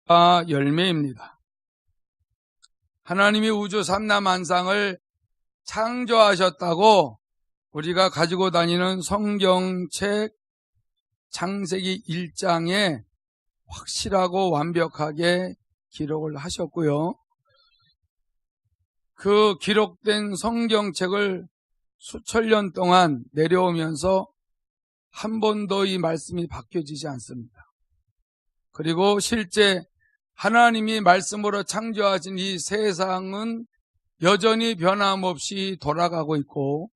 열매입니다. 하나님이 우주 삼라만상을 창조하셨다고 우리가 가지고 다니는 성경책 창세기 1장에 확실하고 완벽하게 기록을 하셨고요. 그 기록된 성경책을 수천 년 동안 내려오면서 한 번도 이 말씀이 바뀌어지지 않습니다. 그리고 실제 하나님이 말씀으로 창조하신 이 세상은 여전히 변함없이 돌아가고 있고,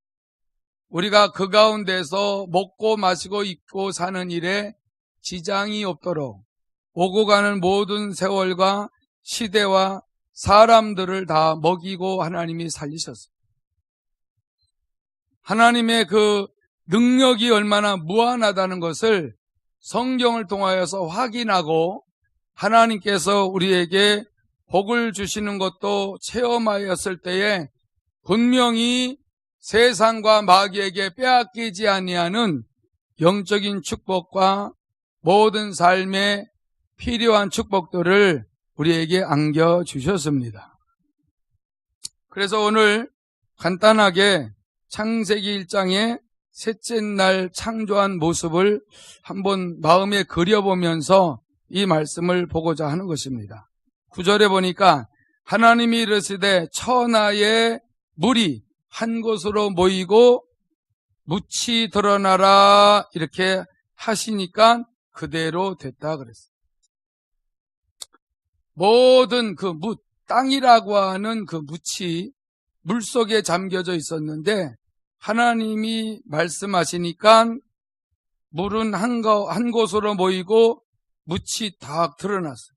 우리가 그 가운데서 먹고 마시고 입고 사는 일에 지장이 없도록 오고 가는 모든 세월과 시대와 사람들을 다 먹이고 하나님이 살리셨습니다. 하나님의 그 능력이 얼마나 무한하다는 것을 성경을 통하여서 확인하고, 하나님께서 우리에게 복을 주시는 것도 체험하였을 때에 분명히 세상과 마귀에게 빼앗기지 아니하는 영적인 축복과 모든 삶에 필요한 축복들을 우리에게 안겨주셨습니다. 그래서 오늘 간단하게 창세기 1장의 셋째 날 창조한 모습을 한번 마음에 그려보면서 이 말씀을 보고자 하는 것입니다. 9절에 보니까 하나님이 이르시되 천하의 물이 한 곳으로 모이고 묻이 드러나라 이렇게 하시니까 그대로 됐다 그랬어요. 모든 그 묻, 땅이라고 하는 그 묻이 물속에 잠겨져 있었는데 하나님이 말씀하시니까 물은 한 곳으로 모이고 묻이 다 드러났어요.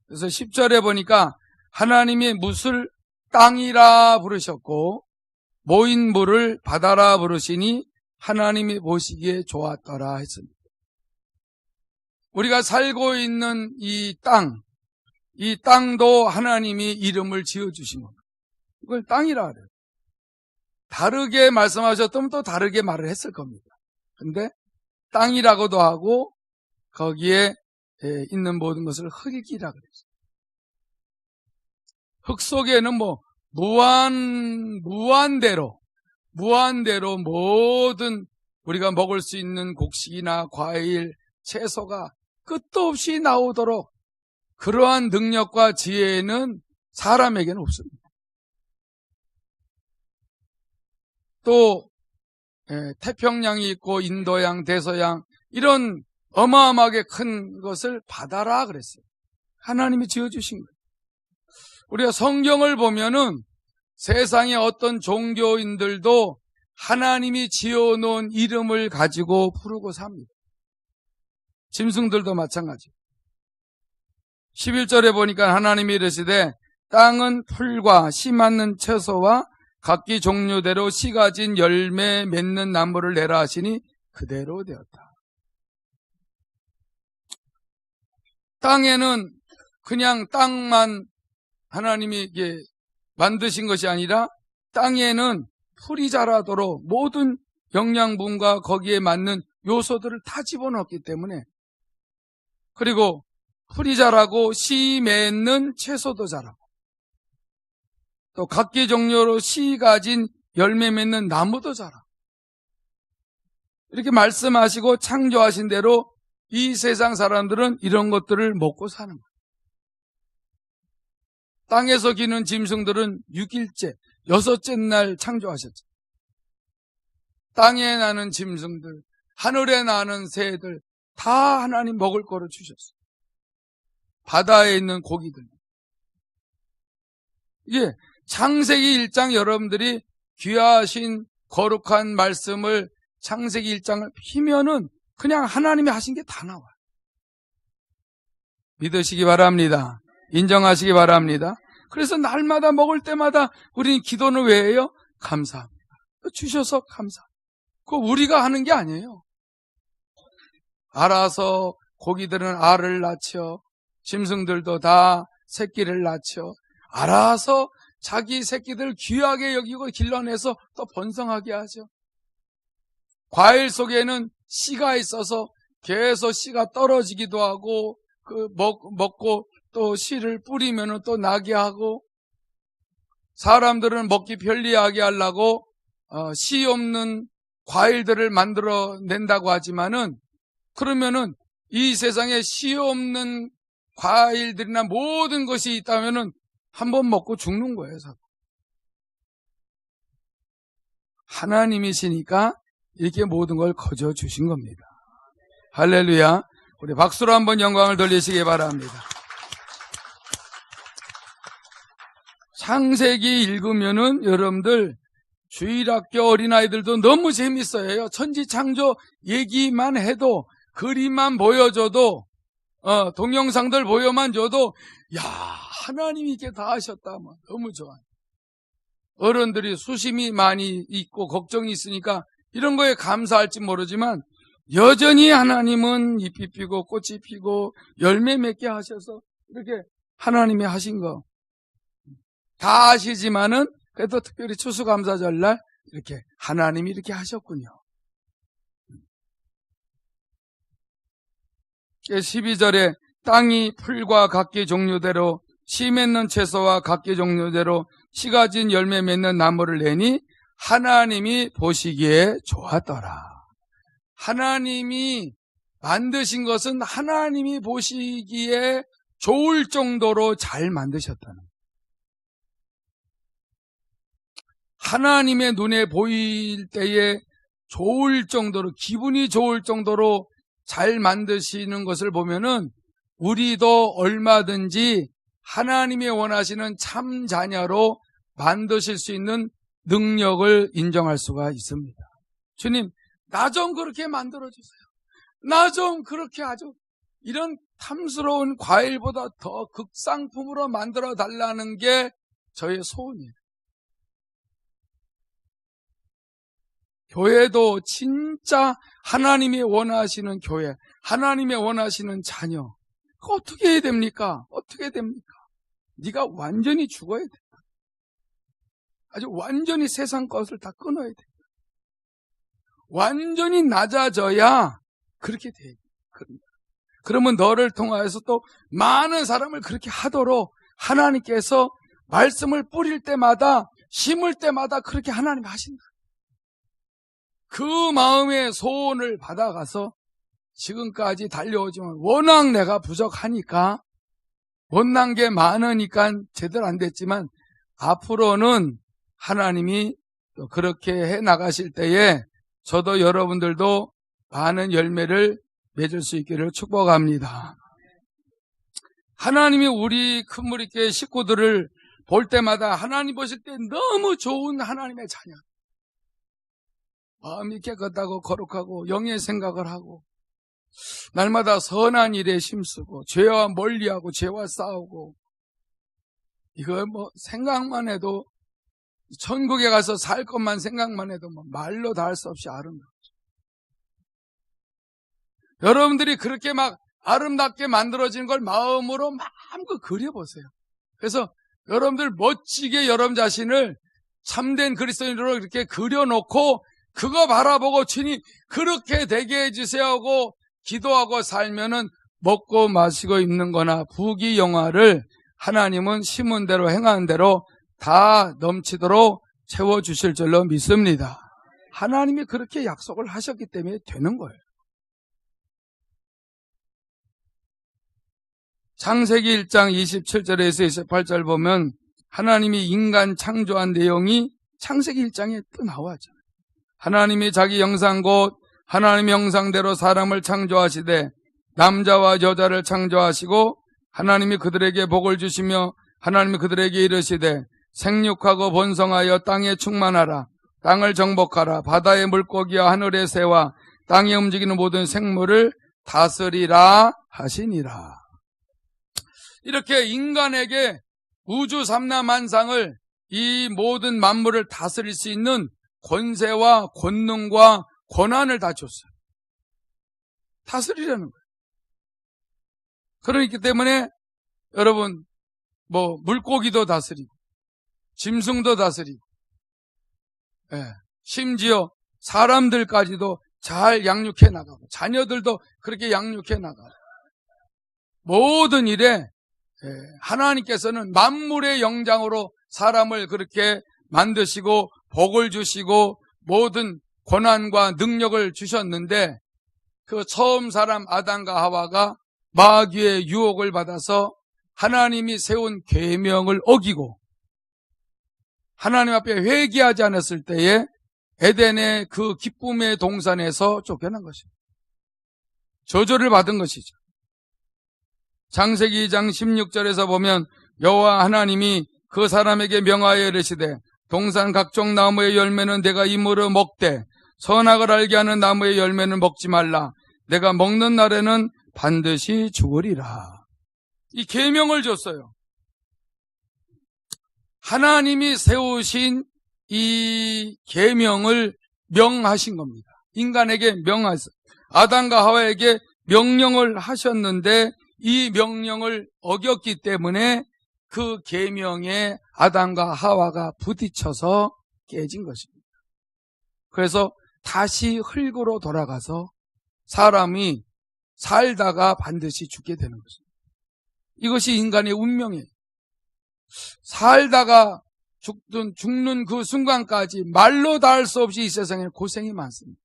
그래서 10절에 보니까 하나님이 묻을 땅이라 부르셨고 모인 물을 바다라 부르시니 하나님이 보시기에 좋았더라 했습니다. 우리가 살고 있는 이 땅도 하나님이 이름을 지어주신 겁니다. 이걸 땅이라 그래요. 다르게 말씀하셨다면 또 다르게 말을 했을 겁니다. 근데 땅이라고도 하고 거기에 있는 모든 것을 흙이라 그랬어요. 흙 속에는 무한대로 모든 우리가 먹을 수 있는 곡식이나 과일, 채소가 끝도 없이 나오도록 그러한 능력과 지혜는 사람에게는 없습니다. 또 태평양이 있고 인도양, 대서양 이런 어마어마하게 큰 것을 바다라 그랬어요. 하나님이 지어주신 거예요. 우리가 성경을 보면은 세상의 어떤 종교인들도 하나님이 지어놓은 이름을 가지고 부르고 삽니다. 짐승들도 마찬가지예요. 11절에 보니까 하나님이 이르시되 땅은 풀과 씨 맞는 채소와 각기 종류대로 씨 가진 열매 맺는 나무를 내라 하시니 그대로 되었다. 땅에는 그냥 땅만 하나님이 이게 만드신 것이 아니라 땅에는 풀이 자라도록 모든 영양분과 거기에 맞는 요소들을 다 집어넣었기 때문에, 그리고 풀이 자라고 씨 맺는 채소도 자라고 또 각기 종류로 씨 가진 열매 맺는 나무도 자라고 이렇게 말씀하시고 창조하신 대로 이 세상 사람들은 이런 것들을 먹고 사는 거예요. 땅에서 기는 짐승들은 6일째, 6째 날 창조하셨죠. 땅에 나는 짐승들, 하늘에 나는 새들 다 하나님 먹을 거로 주셨어요. 바다에 있는 고기들. 이게 창세기 1장 여러분들이 귀하신 거룩한 말씀을 창세기 1장을 피면은 그냥 하나님이 하신 게 다 나와요. 믿으시기 바랍니다. 인정하시기 바랍니다. 그래서 날마다 먹을 때마다 우리는 기도는 왜 해요? 감사합니다. 주셔서 감사. 그거 우리가 하는 게 아니에요. 알아서 고기들은 알을 낳죠. 짐승들도 다 새끼를 낳죠. 알아서 자기 새끼들 귀하게 여기고 길러내서 또 번성하게 하죠. 과일 속에는 씨가 있어서 계속 씨가 떨어지기도 하고 먹고 또 씨를 뿌리면은 또 나게 하고, 사람들은 먹기 편리하게 하려고 씨 없는 과일들을 만들어 낸다고 하지만은, 그러면은 이 세상에 씨 없는 과일들이나 모든 것이 있다면은 한 번 먹고 죽는 거예요. 하나님이시니까 이렇게 모든 걸 거저 주신 겁니다. 할렐루야. 우리 박수로 한번 영광을 돌리시기 바랍니다. 창세기 읽으면은 여러분들 주일학교 어린아이들도 너무 재밌어요. 천지창조 얘기만 해도, 그림만 보여줘도, 동영상들 보여만 줘도, 야, 하나님이 이렇게 다 하셨다. 너무 좋아요. 어른들이 수심이 많이 있고 걱정이 있으니까 이런 거에 감사할지 모르지만, 여전히 하나님은 잎이 피고 꽃이 피고 열매 맺게 하셔서 이렇게 하나님이 하신 거 다 아시지만은, 그래도 특별히 추수감사절날 이렇게 하나님이 이렇게 하셨군요. 12절에 땅이 풀과 각기 종류대로 씨 맺는 채소와 각기 종류대로 씨가 진 열매 맺는 나무를 내니 하나님이 보시기에 좋았더라. 하나님이 만드신 것은 하나님이 보시기에 좋을 정도로 잘 만드셨다는 거예요. 하나님의 눈에 보일 때에 좋을 정도로, 기분이 좋을 정도로 잘 만드시는 것을 보면은 우리도 얼마든지 하나님이 원하시는 참 자녀로 만드실 수 있는 능력을 인정할 수가 있습니다. 주님, 나 좀 그렇게 만들어주세요. 나 좀 그렇게 아주 이런 탐스러운 과일보다 더 극상품으로 만들어 달라는 게 저의 소원이에요. 교회도 진짜 하나님이 원하시는 교회, 하나님이 원하시는 자녀, 어떻게 해야 됩니까? 어떻게 됩니까? 네가 완전히 죽어야 된다. 아주 완전히 세상 것을 다 끊어야 된다. 완전히 낮아져야 그렇게 돼. 그러면 너를 통하여서 또 많은 사람을 그렇게 하도록 하나님께서 말씀을 뿌릴 때마다, 심을 때마다 그렇게 하나님이 하신다. 그 마음의 소원을 받아가서 지금까지 달려오지만 워낙 내가 부족하니까, 못난 게 많으니까 제대로 안 됐지만, 앞으로는 하나님이 또 그렇게 해 나가실 때에 저도 여러분들도 많은 열매를 맺을 수 있기를 축복합니다. 하나님이 우리 큰무리교회 식구들을 볼 때마다 하나님 보실 때 너무 좋은 하나님의 자녀, 마음이 깨끗하고 거룩하고 영의 생각을 하고 날마다 선한 일에 힘쓰고 죄와 멀리하고 죄와 싸우고, 이거 생각만 해도, 천국에 가서 살 것만 생각만 해도 말로 다 할 수 없이 아름답죠. 여러분들이 그렇게 막 아름답게 만들어진 걸 마음으로 마음껏 그려보세요. 그래서 여러분들 멋지게 여러분 자신을 참된 그리스도인으로 이렇게 그려놓고 그거 바라보고 주님 그렇게 되게 해주세요 하고 기도하고 살면은 먹고 마시고 입는 거나 부귀영화를 하나님은 심은 대로 행하는 대로 다 넘치도록 채워주실 줄로 믿습니다. 하나님이 그렇게 약속을 하셨기 때문에 되는 거예요. 창세기 1장 27절에서 28절 보면 하나님이 인간 창조한 내용이 창세기 1장에 또 나와죠. 하나님이 자기 형상 곧 하나님의 형상대로 사람을 창조하시되 남자와 여자를 창조하시고 하나님이 그들에게 복을 주시며 하나님이 그들에게 이르시되 생육하고 번성하여 땅에 충만하라. 땅을 정복하라. 바다의 물고기와 하늘의 새와 땅에 움직이는 모든 생물을 다스리라 하시니라. 이렇게 인간에게 우주 삼라만상을, 이 모든 만물을 다스릴 수 있는 권세와 권능과 권한을 다 줬어요. 다스리라는 거예요. 그렇기 때문에 여러분 물고기도 다스리고 짐승도 다스리고, 심지어 사람들까지도 잘 양육해 나가고 자녀들도 그렇게 양육해 나가고, 모든 일에 하나님께서는 만물의 영장으로 사람을 그렇게 만드시고 복을 주시고 모든 권한과 능력을 주셨는데 그 처음 사람 아담과 하와가 마귀의 유혹을 받아서 하나님이 세운 계명을 어기고 하나님 앞에 회개하지 않았을 때에 에덴의 그 기쁨의 동산에서 쫓겨난 것입니다. 저주를 받은 것이죠. 창세기 2장 16절에서 보면 여호와 하나님이 그 사람에게 명하여 이르시되 동산 각종 나무의 열매는 내가 임으로 먹되 선악을 알게 하는 나무의 열매는 먹지 말라. 내가 먹는 날에는 반드시 죽으리라. 이 계명을 줬어요. 하나님이 세우신 이 계명을 명하신 겁니다. 인간에게 명하셨어요. 아담과 하와에게 명령을 하셨는데 이 명령을 어겼기 때문에 그 계명에 아담과 하와가 부딪혀서 깨진 것입니다. 그래서 다시 흙으로 돌아가서 사람이 살다가 반드시 죽게 되는 것입니다. 이것이 인간의 운명이에요. 살다가 죽는 그 순간까지 말로 다 할 수 없이 이 세상에 고생이 많습니다.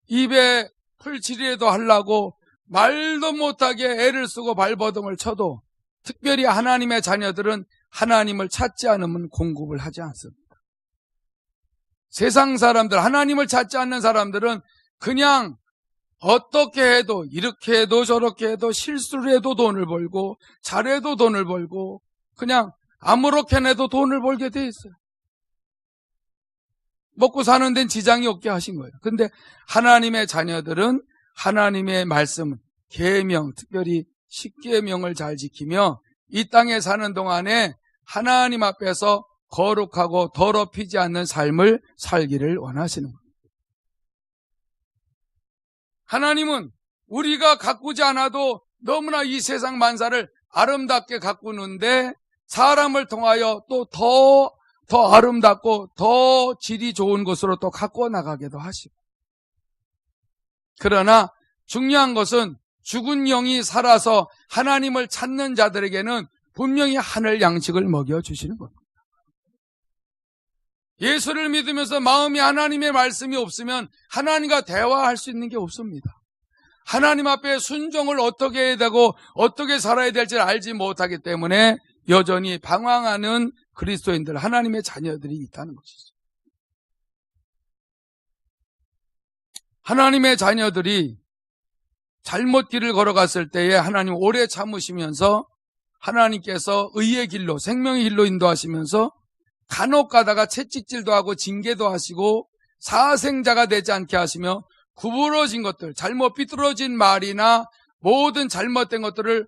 입에 풀칠이라도 하려고 말도 못하게 애를 쓰고 발버둥을 쳐도 특별히 하나님의 자녀들은 하나님을 찾지 않으면 공급을 하지 않습니다. 세상 사람들, 하나님을 찾지 않는 사람들은 그냥 어떻게 해도 이렇게 해도 저렇게 해도 실수를 해도 돈을 벌고 잘해도 돈을 벌고 그냥 아무렇게나 해도 돈을 벌게 돼 있어요. 먹고 사는 데는 지장이 없게 하신 거예요. 근데 하나님의 자녀들은 하나님의 말씀, 계명, 특별히 십계명을 잘 지키며 이 땅에 사는 동안에 하나님 앞에서 거룩하고 더럽히지 않는 삶을 살기를 원하시는 겁니다. 하나님은 우리가 가꾸지 않아도 너무나 이 세상 만사를 아름답게 가꾸는데 사람을 통하여 또 더 아름답고 더 질이 좋은 것으로 또 가꾸어 나가기도 하시고. 그러나 중요한 것은 죽은 영이 살아서 하나님을 찾는 자들에게는 분명히 하늘 양식을 먹여주시는 겁니다. 예수를 믿으면서 마음이 하나님의 말씀이 없으면 하나님과 대화할 수 있는 게 없습니다. 하나님 앞에 순종을 어떻게 해야 되고 어떻게 살아야 될지 알지 못하기 때문에 여전히 방황하는 그리스도인들, 하나님의 자녀들이 있다는 것이죠. 하나님의 자녀들이 잘못 길을 걸어갔을 때에 하나님 오래 참으시면서 하나님께서 의의 길로, 생명의 길로 인도하시면서 간혹 가다가 채찍질도 하고 징계도 하시고 사생자가 되지 않게 하시며 구부러진 것들, 잘못 삐뚤어진 말이나 모든 잘못된 것들을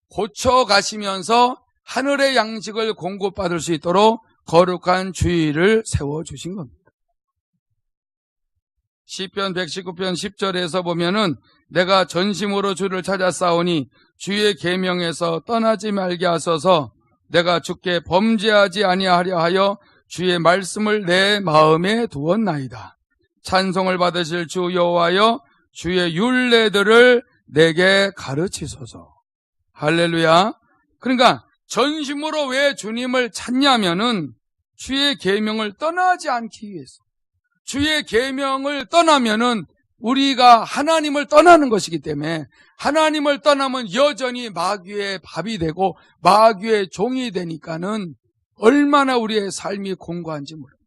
고쳐가시면서 하늘의 양식을 공급받을 수 있도록 거룩한 주의를 세워주신 겁니다. 시편 119편 10절에서 보면은 내가 전심으로 주를 찾아 싸우니 주의 계명에서 떠나지 말게 하소서. 내가 주께 범죄하지 아니하려 하여 주의 말씀을 내 마음에 두었나이다. 찬송을 받으실 주 여호와여 주의 율례들을 내게 가르치소서. 할렐루야. 그러니까 전심으로 왜 주님을 찾냐면은 주의 계명을 떠나지 않기 위해서. 주의 계명을 떠나면은 우리가 하나님을 떠나는 것이기 때문에 하나님을 떠나면 여전히 마귀의 밥이 되고 마귀의 종이 되니까는 얼마나 우리의 삶이 공고한지 모릅니다.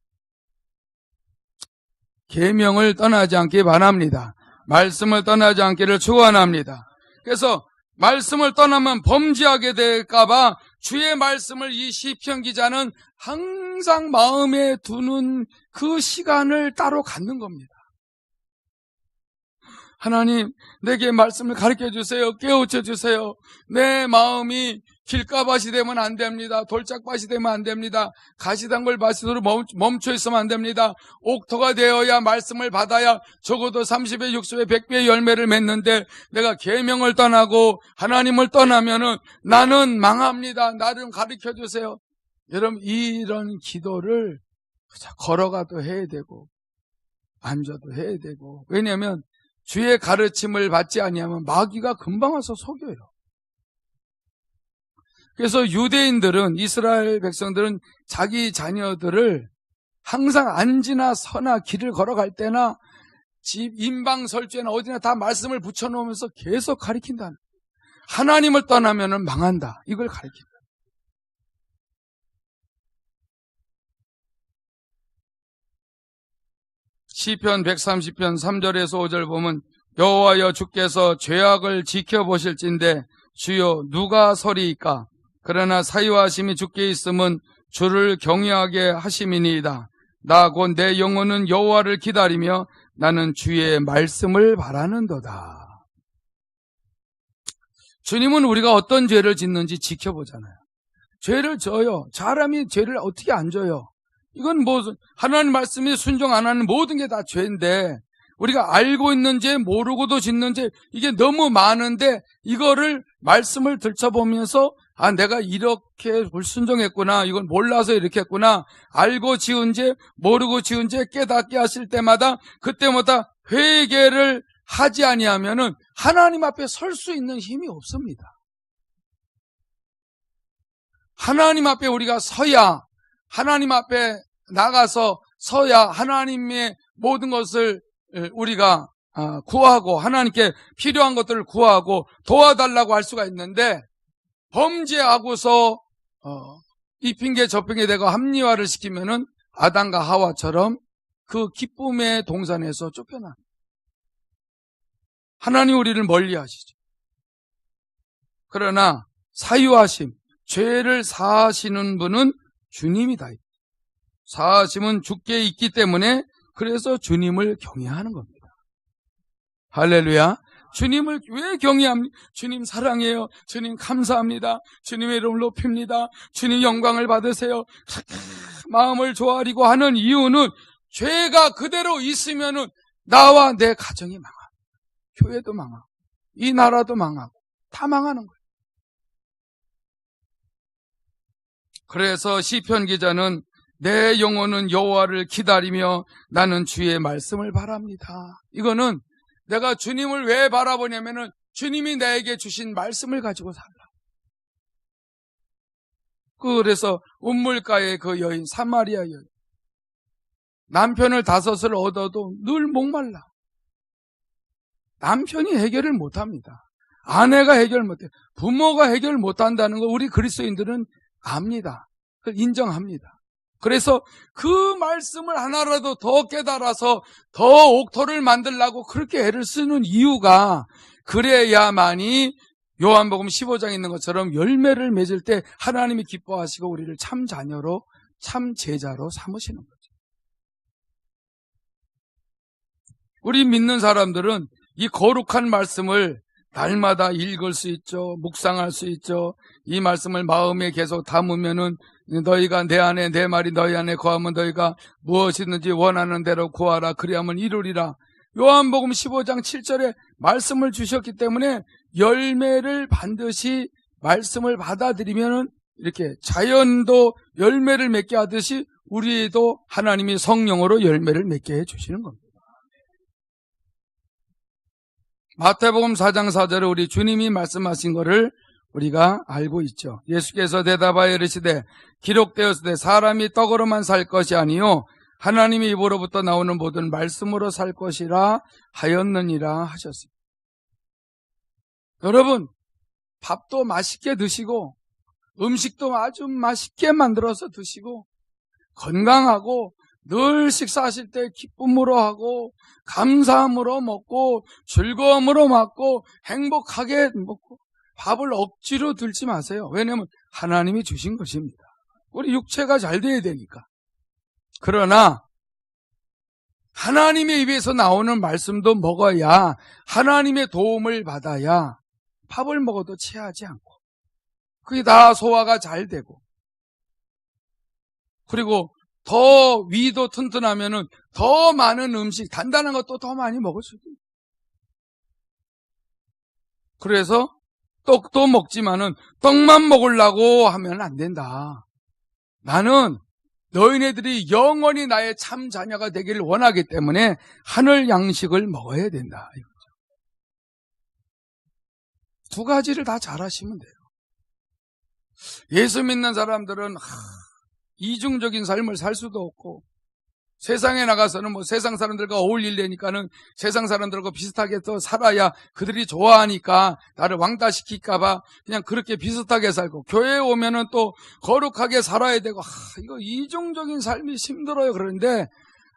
계명을 떠나지 않기 바랍니다. 말씀을 떠나지 않기를 축원합니다. 그래서 말씀을 떠나면 범죄하게 될까봐 주의 말씀을 이 시편 기자는 항상 마음에 두는 그 시간을 따로 갖는 겁니다. 하나님, 내게 말씀을 가르쳐 주세요. 깨우쳐 주세요. 내 마음이 길가밭이 되면 안 됩니다. 돌짝밭이 되면 안 됩니다. 가시단골 밭으로 멈춰 있으면 안 됩니다. 옥토가 되어야 말씀을 받아야 적어도 30배, 60배, 100배의 열매를 맺는데 내가 계명을 떠나고 하나님을 떠나면은 나는 망합니다. 나를 가르쳐 주세요. 여러분, 이런 기도를 걸어가도 해야 되고 앉아도 해야 되고, 왜냐하면 주의 가르침을 받지 아니하면 마귀가 금방 와서 속여요. 그래서 유대인들은, 이스라엘 백성들은 자기 자녀들을 항상 앉으나 서나 길을 걸어갈 때나 집 인방설주에나 어디나 다 말씀을 붙여놓으면서 계속 가리킨다. 하나님을 떠나면 망한다. 이걸 가리킨다. 시편 130편 3절에서 5절 보면 여호와여 주께서 죄악을 지켜보실진대 주여 누가 서리이까? 그러나 사유하심이 주께 있음은 주를 경외하게 하심이니이다. 나 곧 내 영혼은 여호와를 기다리며 나는 주의 말씀을 바라는도다. 주님은 우리가 어떤 죄를 짓는지 지켜보잖아요. 죄를 져요. 사람이 죄를 어떻게 안 져요? 이건 뭐 하나님 말씀에 순종 안 하는 모든 게 다 죄인데, 우리가 알고 있는 죄, 모르고도 짓는 죄, 이게 너무 많은데 이거를 말씀을 들춰보면서 아, 내가 이렇게 불순종했구나, 이건 몰라서 이렇게 했구나, 알고 지은 죄, 모르고 지은 죄 깨닫게 하실 때마다 그때마다 회개를 하지 아니하면은 하나님 앞에 설 수 있는 힘이 없습니다. 하나님 앞에 우리가 서야, 하나님 앞에 나가서 서야 하나님의 모든 것을 우리가 구하고 하나님께 필요한 것들을 구하고 도와달라고 할 수가 있는데, 범죄하고서 이 핑계 저 핑계 대고 합리화를 시키면은 아담과 하와처럼 그 기쁨의 동산에서 쫓겨나. 하나님 우리를 멀리 하시죠. 그러나 사유하심, 죄를 사하시는 분은 주님이다. 사하심은 주께 있기 때문에 그래서 주님을 경외하는 겁니다. 할렐루야. 주님을 왜 경외합니까? 주님 사랑해요. 주님 감사합니다. 주님의 이름을 높입니다. 주님 영광을 받으세요. 마음을 조아리고 하는 이유는 죄가 그대로 있으면은 나와 내 가정이 망하고, 교회도 망하고, 이 나라도 망하고, 다 망하는 거예요. 그래서 시편 기자는 내 영혼은 여호와를 기다리며 나는 주의 말씀을 바랍니다. 이거는 내가 주님을 왜 바라보냐면은 주님이 나에게 주신 말씀을 가지고 살라. 그래서 운물가의 그 여인, 사마리아 여인, 남편을 5을 얻어도 늘 목말라. 남편이 해결을 못합니다. 아내가 해결 못해요. 부모가 해결 못한다는 거 우리 그리스도인들은 압니다. 그걸 인정합니다. 그래서 그 말씀을 하나라도 더 깨달아서 더 옥토를 만들려고 그렇게 애를 쓰는 이유가, 그래야만이 요한복음 15장에 있는 것처럼 열매를 맺을 때 하나님이 기뻐하시고 우리를 참 자녀로, 참 제자로 삼으시는 거죠. 우리 믿는 사람들은 이 거룩한 말씀을 날마다 읽을 수 있죠. 묵상할 수 있죠. 이 말씀을 마음에 계속 담으면은 너희가 내 안에, 내 말이 너희 안에 거하면 너희가 무엇이든지 원하는 대로 구하라. 그리하면 이루리라. 요한복음 15장 7절에 말씀을 주셨기 때문에 열매를 반드시 말씀을 받아들이면은 이렇게 자연도 열매를 맺게 하듯이 우리도 하나님이 성령으로 열매를 맺게 해 주시는 겁니다. 마태복음 4장 4절에 우리 주님이 말씀하신 것을 우리가 알고 있죠. 예수께서 대답하여 이르시되 기록되었으되 사람이 떡으로만 살 것이 아니요 하나님의 입으로부터 나오는 모든 말씀으로 살 것이라 하였느니라 하셨습니다. 여러분, 밥도 맛있게 드시고 음식도 아주 맛있게 만들어서 드시고 건강하고 늘 식사하실 때 기쁨으로 하고 감사함으로 먹고 즐거움으로 먹고 행복하게 먹고 밥을 억지로 들지 마세요. 왜냐하면 하나님이 주신 것입니다. 우리 육체가 잘 돼야 되니까. 그러나 하나님의 입에서 나오는 말씀도 먹어야, 하나님의 도움을 받아야 밥을 먹어도 체하지 않고 그게 다 소화가 잘 되고, 그리고 더 위도 튼튼하면은 더 많은 음식, 단단한 것도 더 많이 먹을 수 있어요. 그래서 떡도 먹지만은 떡만 먹으려고 하면 안 된다. 나는 너희네들이 영원히 나의 참 자녀가 되기를 원하기 때문에 하늘 양식을 먹어야 된다. 두 가지를 다 잘하시면 돼요. 예수 믿는 사람들은 이중적인 삶을 살 수도 없고, 세상에 나가서는 뭐 세상 사람들과 어울리려니까는 세상 사람들과 비슷하게 또 살아야 그들이 좋아하니까 나를 왕따시킬까봐 그냥 그렇게 비슷하게 살고, 교회에 오면은 또 거룩하게 살아야 되고, 이거 이중적인 삶이 힘들어요. 그런데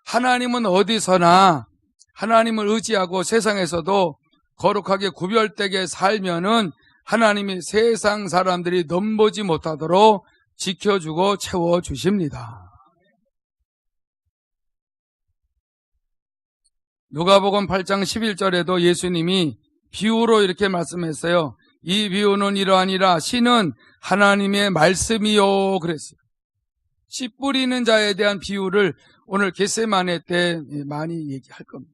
하나님은 어디서나 하나님을 의지하고 세상에서도 거룩하게 구별되게 살면은 하나님이 세상 사람들이 넘보지 못하도록 지켜주고 채워주십니다. 누가복음 8장 11절에도 예수님이 비유로 이렇게 말씀했어요. 이 비유는 이러하니라, 씨는 하나님의 말씀이요 그랬어요. 씨 뿌리는 자에 대한 비유를 오늘 겟세마네 때 많이 얘기할 겁니다.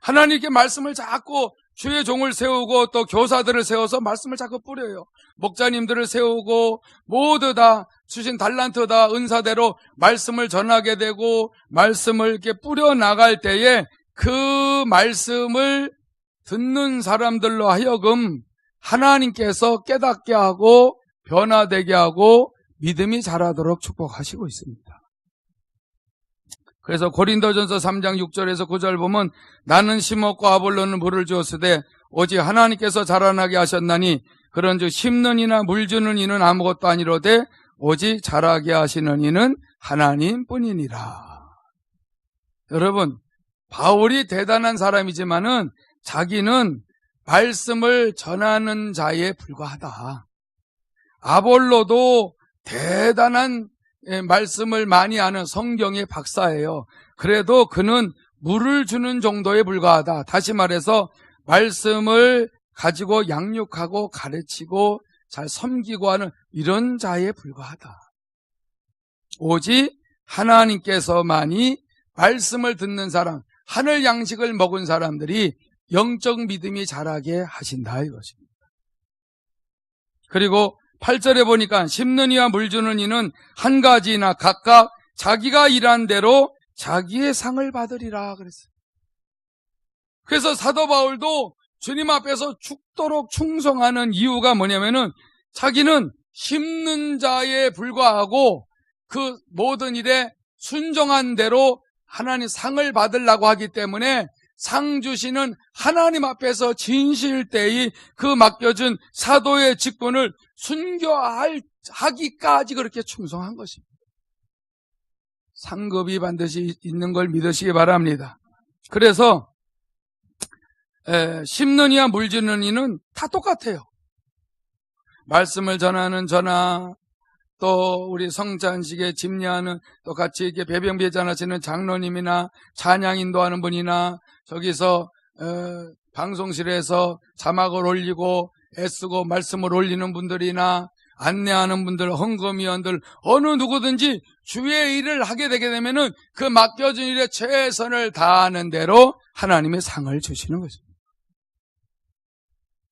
하나님께 말씀을 자꾸, 주의 종을 세우고 또 교사들을 세워서 말씀을 자꾸 뿌려요. 목자님들을 세우고 모두 다 주신 달란트다 은사대로 말씀을 전하게 되고, 말씀을 이렇게 뿌려나갈 때에 그 말씀을 듣는 사람들로 하여금 하나님께서 깨닫게 하고 변화되게 하고 믿음이 자라도록 축복하시고 있습니다. 그래서 고린도전서 3장 6절에서 9절 보면, 나는 심었고 아볼로는 물을 주었으되 오직 하나님께서 자라나게 하셨나니 그런즉 심는 이나 물 주는 이는 아무것도 아니로되 오직 자라게 하시는 이는 하나님뿐이니라. 여러분, 바울이 대단한 사람이지만은 자기는 말씀을 전하는 자에 불과하다. 아볼로도 대단한 말씀을 많이 아는 성경의 박사예요. 그래도 그는 물을 주는 정도에 불과하다. 다시 말해서 말씀을 가지고 양육하고 가르치고 잘 섬기고 하는 이런 자에 불과하다. 오직 하나님께서만이 말씀을 듣는 사람, 하늘 양식을 먹은 사람들이 영적 믿음이 자라게 하신다 이것입니다. 그리고 8절에 보니까 심는 이와 물 주는 이는 한 가지나 각각 자기가 일한 대로 자기의 상을 받으리라 그랬어요. 그래서 사도 바울도 주님 앞에서 죽도록 충성하는 이유가 뭐냐면은 자기는 심는 자에 불과하고 그 모든 일에 순종한 대로 하나님 상을 받으려고 하기 때문에 상 주시는 하나님 앞에서 진실되이 그 맡겨준 사도의 직분을 순교하기까지 그렇게 충성한 것입니다. 상급이 반드시 있는 걸 믿으시기 바랍니다. 그래서 심는 이와 물 주는 이는 다 똑같아요. 말씀을 전하는 저나 또 우리 성찬식에 집례하는 또 같이 이렇게 배병배잔하시는 장로님이나 찬양 인도하는 분이나 저기서 방송실에서 자막을 올리고 애쓰고 말씀을 올리는 분들이나 안내하는 분들, 헌금위원들 어느 누구든지 주의 일을 하게 되게 되면은 그 맡겨진 일에 최선을 다하는 대로 하나님의 상을 주시는 것입니다.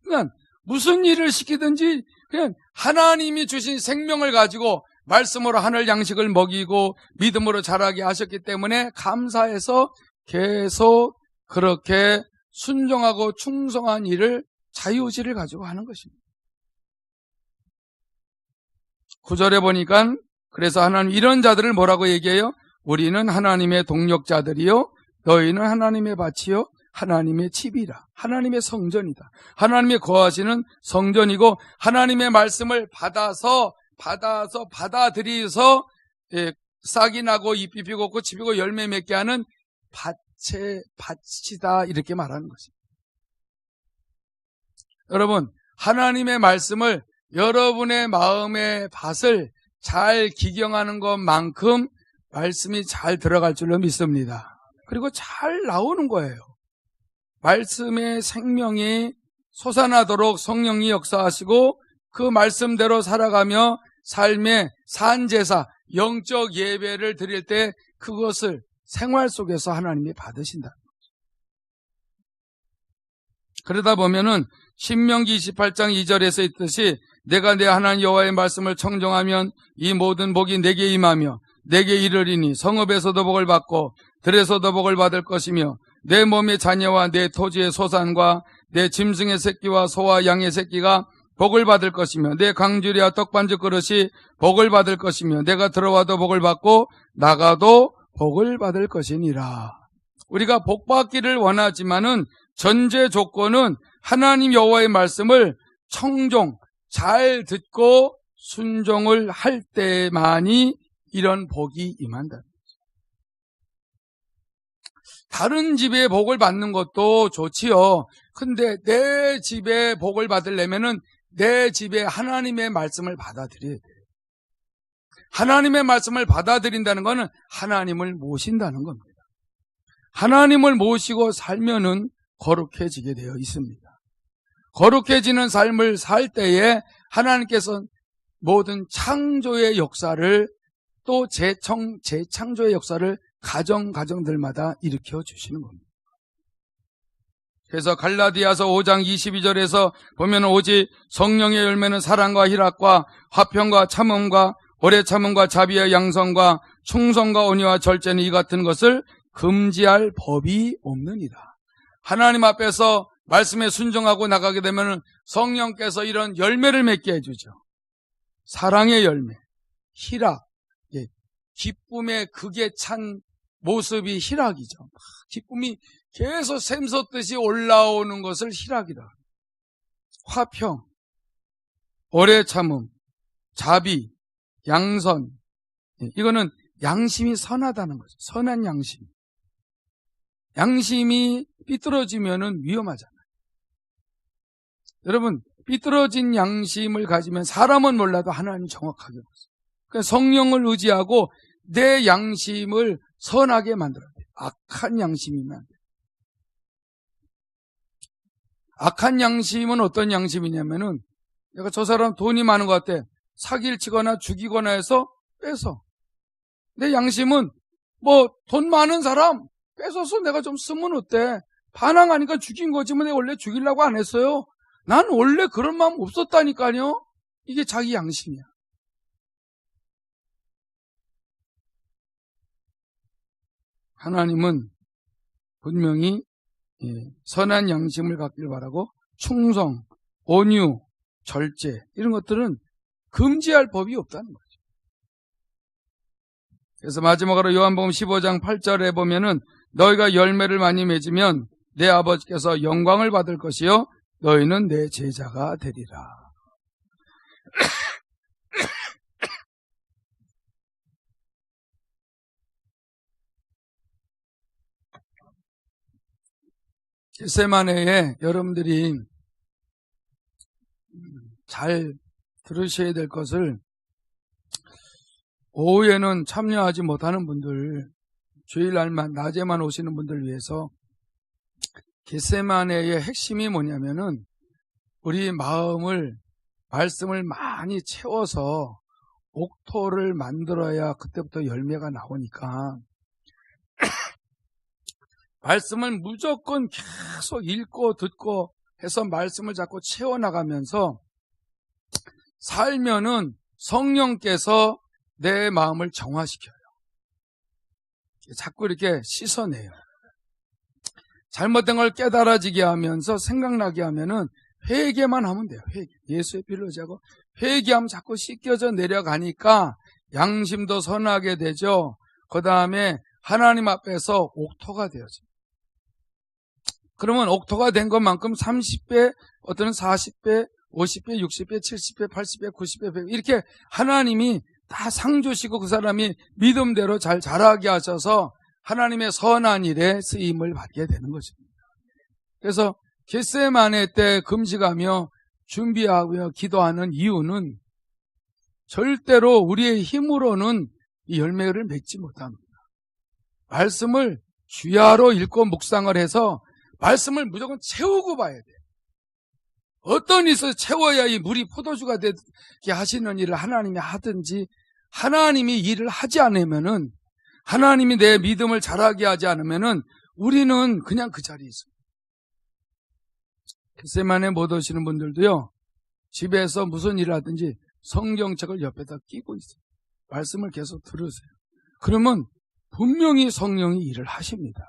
그러니까 무슨 일을 시키든지 그냥 하나님이 주신 생명을 가지고 말씀으로 하늘 양식을 먹이고 믿음으로 자라게 하셨기 때문에 감사해서 계속 그렇게 순종하고 충성한 일을 자유의지를 가지고 하는 것입니다. 9절에 보니까 그래서 하나님 이런 자들을 뭐라고 얘기해요? 우리는 하나님의 동역자들이요 너희는 하나님의 밭이요 하나님의 집이라. 하나님의 성전이다. 하나님이 거하시는 성전이고 하나님의 말씀을 받아들여서 싹이 나고 잎이 피고 꽃이 피고 열매 맺게 하는 밭이다 이렇게 말하는 것입니다. 여러분, 하나님의 말씀을 여러분의 마음의 밭을 잘 기경하는 것만큼 말씀이 잘 들어갈 줄로 믿습니다. 그리고 잘 나오는 거예요. 말씀의 생명이 솟아나도록 성령이 역사하시고 그 말씀대로 살아가며 삶의 산제사, 영적 예배를 드릴 때 그것을 생활 속에서 하나님이 받으신다. 그러다 보면은 신명기 28장 2절에서 있듯이 내가 내 하나님 여호와의 말씀을 청정하면 이 모든 복이 내게 임하며 내게 이르리니 성읍에서도 복을 받고 들에서도 복을 받을 것이며 내 몸의 자녀와 내 토지의 소산과 내 짐승의 새끼와 소와 양의 새끼가 복을 받을 것이며 내 강주리와 떡반죽 그릇이 복을 받을 것이며 내가 들어와도 복을 받고 나가도 복을 받을 것이니라. 우리가 복 받기를 원하지만은 전제 조건은 하나님 여호와의 말씀을 청종, 잘 듣고 순종을 할 때만이 이런 복이 임한다. 다른 집에 복을 받는 것도 좋지요. 근데 내 집에 복을 받으려면은 내 집에 하나님의 말씀을 받아들여야 돼요. 하나님의 말씀을 받아들인다는 것은 하나님을 모신다는 겁니다. 하나님을 모시고 살면은 거룩해지게 되어 있습니다. 거룩해지는 삶을 살 때에 하나님께서 모든 창조의 역사를 또 재창조의 역사를 가정들마다 일으켜 주시는 겁니다. 그래서 갈라디아서 5장 22절에서 보면 오직 성령의 열매는 사랑과 희락과 화평과 참음과 오래 참음과 자비와 양성과 충성과 온유와 절제는 이 같은 것을 금지할 법이 없느니라. 하나님 앞에서 말씀에 순종하고 나가게 되면 성령께서 이런 열매를 맺게 해주죠. 사랑의 열매, 희락, 기쁨의 극에 찬 모습이 희락이죠. 기쁨이 계속 샘솟듯이 올라오는 것을 희락이라. 화평, 오래 참음, 자비, 양선. 이거는 양심이 선하다는 거죠. 선한 양심. 양심이 삐뚤어지면은 위험하잖아요. 여러분, 삐뚤어진 양심을 가지면 사람은 몰라도 하나님 정확하게 보세요. 그러니까 성령을 의지하고 내 양심을 선하게 만들어야 돼요. 악한 양심이면 안 돼요. 악한 양심은 어떤 양심이냐면은 내가 저 사람 돈이 많은 것 같아. 사기를 치거나 죽이거나 해서 뺏어. 내 양심은 뭐 돈 많은 사람 뺏어서 내가 좀 쓰면 어때? 반항하니까 죽인 거지 뭐 내가 원래 죽이려고 안 했어요. 난 원래 그런 마음 없었다니까요. 이게 자기 양심이야. 하나님은 분명히 선한 양심을 갖길 바라고 충성, 온유, 절제 이런 것들은 금지할 법이 없다는 거죠. 그래서 마지막으로 요한복음 15장 8절에 보면은 너희가 열매를 많이 맺으면 내 아버지께서 영광을 받을 것이요 너희는 내 제자가 되리라. 겟세마네에 여러분들이 잘 들으셔야 될 것을 오후에는 참여하지 못하는 분들, 주일날만 낮에만 오시는 분들 위해서 겟세마네의 핵심이 뭐냐면은 우리 마음을 말씀을 많이 채워서 옥토를 만들어야 그때부터 열매가 나오니까 말씀을 무조건 계속 읽고 듣고 해서 말씀을 자꾸 채워나가면서 살면은 성령께서 내 마음을 정화시켜요. 자꾸 이렇게 씻어내요. 잘못된 걸 깨달아지게 하면서 생각나게 하면은 회개만 하면 돼요. 회개. 예수의 피를 의지하고 회개하면 자꾸 씻겨져 내려가니까 양심도 선하게 되죠. 그 다음에 하나님 앞에서 옥토가 되어집니다. 그러면 옥토가 된 것만큼 30배, 어떤 40배, 50배, 60배, 70배, 80배, 90배, 100배 이렇게 하나님이 다 상 주시고 그 사람이 믿음대로 잘 자라게 하셔서 하나님의 선한 일에 쓰임을 받게 되는 것입니다. 그래서 겟세마네 때 금식하며 준비하며 기도하는 이유는 절대로 우리의 힘으로는 이 열매를 맺지 못합니다. 말씀을 주야로 읽고 묵상을 해서 말씀을 무조건 채우고 봐야 돼요. 어떤 일에서 채워야 이 물이 포도주가 되게 하시는 일을 하나님이 하든지 하나님이 일을 하지 않으면은 하나님이 내 믿음을 자라게 하지 않으면은 우리는 그냥 그 자리에 있습니다. 겟세마네 못 오시는 분들도요, 집에서 무슨 일을 하든지 성경책을 옆에다 끼고 있어요. 말씀을 계속 들으세요. 그러면 분명히 성령이 일을 하십니다.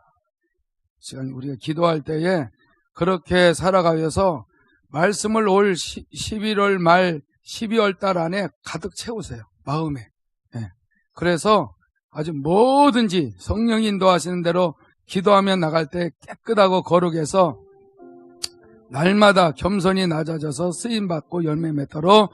시간 우리가 기도할 때에 그렇게 살아가면서 말씀을 올 11월 말 12월 달 안에 가득 채우세요. 마음에. 예. 그래서 아주 뭐든지 성령이 인도하시는 대로 기도하며 나갈 때 깨끗하고 거룩해서 날마다 겸손히 낮아져서 쓰임받고 열매 맺도록